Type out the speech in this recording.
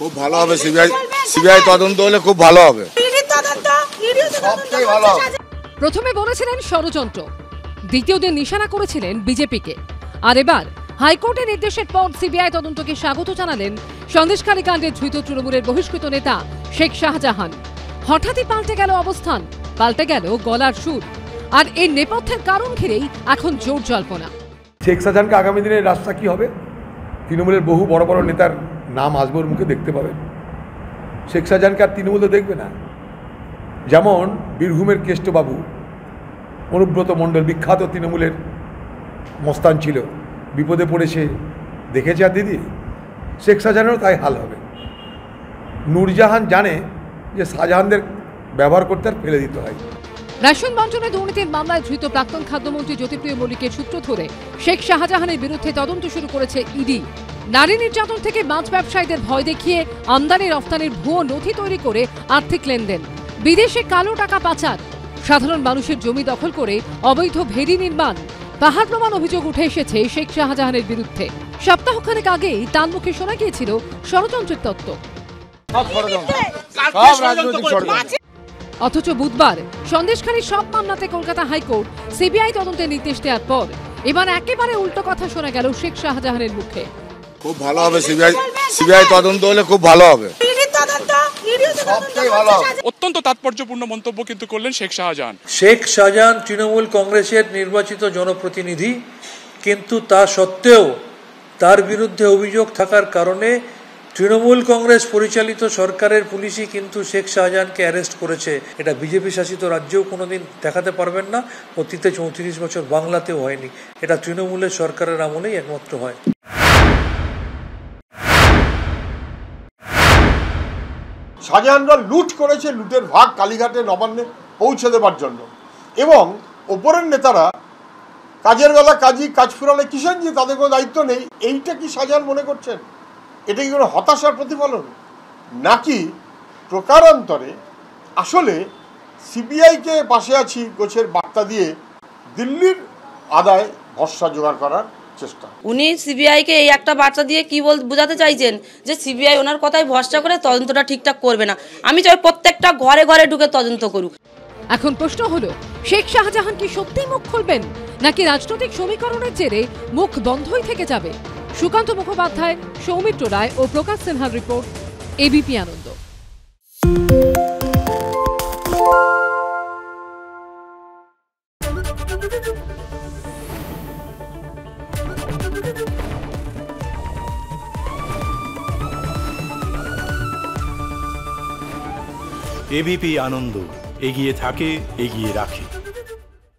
খুব ভালো হবে। সিবিআই তদন্ত হলে খুব ভালো হবে, সবচেয়ে ভালো হবে। প্রথমে বলেছিলেন ষড়যন্ত্র, দ্বিতীয় দিন নিশানা করেছিলেন বিজেপিকে, আর এবার হাইকোর্টের নির্দেশের পর সিবিআই তদন্তকে স্বাগত জানালেন সন্দেশখালী কাণ্ডে ধৃত তৃণমূলের বহিষ্কৃত নেতা শেখ শাহজাহান। হঠাৎই পাল্টে গেল অবস্থান, পাল্টে গেল গলার সুর, আর এর নেপথ্যের কারণ ঘিরেই এখন জোর জল্পনা। শেখ শাহজাহানকে আগামী দিনের রাস্তা কি হবে? তৃণমূলের বহু বড় বড় নেতার নাম আসবর মুখে দেখতে পাবেন। শেখ শাহজাহানকে আর তৃণমূল তো দেখবে না। যেমন বীরভূমের কেষ্টবাবু অনুব্রত মণ্ডল, বিখ্যাত তৃণমূলের মস্তান ছিল, বিপদে পড়েছে, দেখেছে আর দিদি। শেখ শাহজাহানেরও তাই হাল হবে। নূরজাহান জানে যে শাহজাহানদের ব্যবহার করতে আর ফেলে দিতে হয়। রেশন বণ্টনে দুর্নীতির মামলায় ধৃত প্রাক্তন খাদ্যমন্ত্রী জ্যোতিপ্রিয় মল্লিকের সূত্র ধরে শেখ শাহজাহানের বিরুদ্ধে তদন্ত শুরু করেছে ইডি। নারী নির্যাতন থেকে মাছ ব্যবসায়ীদের ভয় দেখিয়ে আমদানি রফতানির ভুয়ো নথি তৈরি করে আর্থিক লেনদেন, বিদেশে কালো টাকা পাচার, সাধারণ মানুষের জমি দখল করে অবৈধ ভেড়ি নির্মাণ, পাহাড় প্রমাণ অভিযোগ উঠে এসেছে শেখ শাহজাহানের বিরুদ্ধে। সপ্তাহখানেক আগেই তার মুখে শোনা গিয়েছিল ষড়যন্ত্রের তত্ত্ব। অথচ বুধবার সন্দেশখালীর সব মামলাতে কলকাতা হাইকোর্ট সিবিআই তদন্তের নির্দেশ দেওয়ার পর এবার একেবারে উল্টো কথা শোনা গেল শেখ শাহজাহানের মুখে। খুব ভালো হবে, সিবিআই তদন্ত হলে খুব ভালো হবে, সবচেয়ে ভালো হবে। অত্যন্ত তাৎপর্যপূর্ণ মন্তব্য কিন্তু করলেন শেখ শাহজাহান। শেখ শাহজাহান তৃণমূল কংগ্রেসের নির্বাচিত জনপ্রতিনিধি, কিন্তু তা সত্ত্বেও তার বিরুদ্ধে অভিযোগ থাকার কারণে তৃণমূল কংগ্রেস পরিচালিত সরকারের পুলিশই কিন্তু শেখ শাহজাহানকে অ্যারেস্ট করেছে। এটা বিজেপি শাসিত রাজ্যেও কোনোদিন দেখাতে পারবেন না, অতীতে 34 বছর বাংলাতেও হয়নি। এটা তৃণমূলের সরকারের আমলেই একমাত্র হয়। শাহজাহানরা লুট করেছে, লুটের ভাগ কালীঘাটে নবান্নে পৌঁছে দেবার জন্য, এবং ওপরের নেতারা কাজের বেলা কাজী, কাজ ফুরালে কিষাণ, যে তাদের কোনো দায়িত্ব নেই। এইটা কি শাহজাহান মনে করছেন? এটা কি কোনো হতাশার প্রতিফলন, নাকি প্রকারান্তরে আসলে সিবিআইকে পাশে আছি গোছের বার্তা দিয়ে দিল্লির আদায় ভরসা জোগাড় করার চেষ্টা? উনি সিবিআইকে এই একটা বার্তা দিয়ে কি বোঝাতে চাইছেন যে সিবিআই ওনার কথায় ভরসা করে তদন্তটা ঠিকঠাক করবে না। আমি চাই প্রত্যেকটা ঘরে ঘরে ঢুকে তদন্ত করুক। এখন প্রশ্ন হলো, শেখ শাহজাহান কি সত্যিই মুখ খুলবেন, নাকি রাজনৈতিক সমীকরণের জেরে মুখ বন্ধই থেকে যাবে? সুকান্ত মুখোপাধ্যায়, সৌমিত্র রায় ও প্রকাশ সিনহার রিপোর্ট, এবিপি আনন্দ। এবিপি আনন্দ, এগিয়ে থাকে, এগিয়ে রাখে।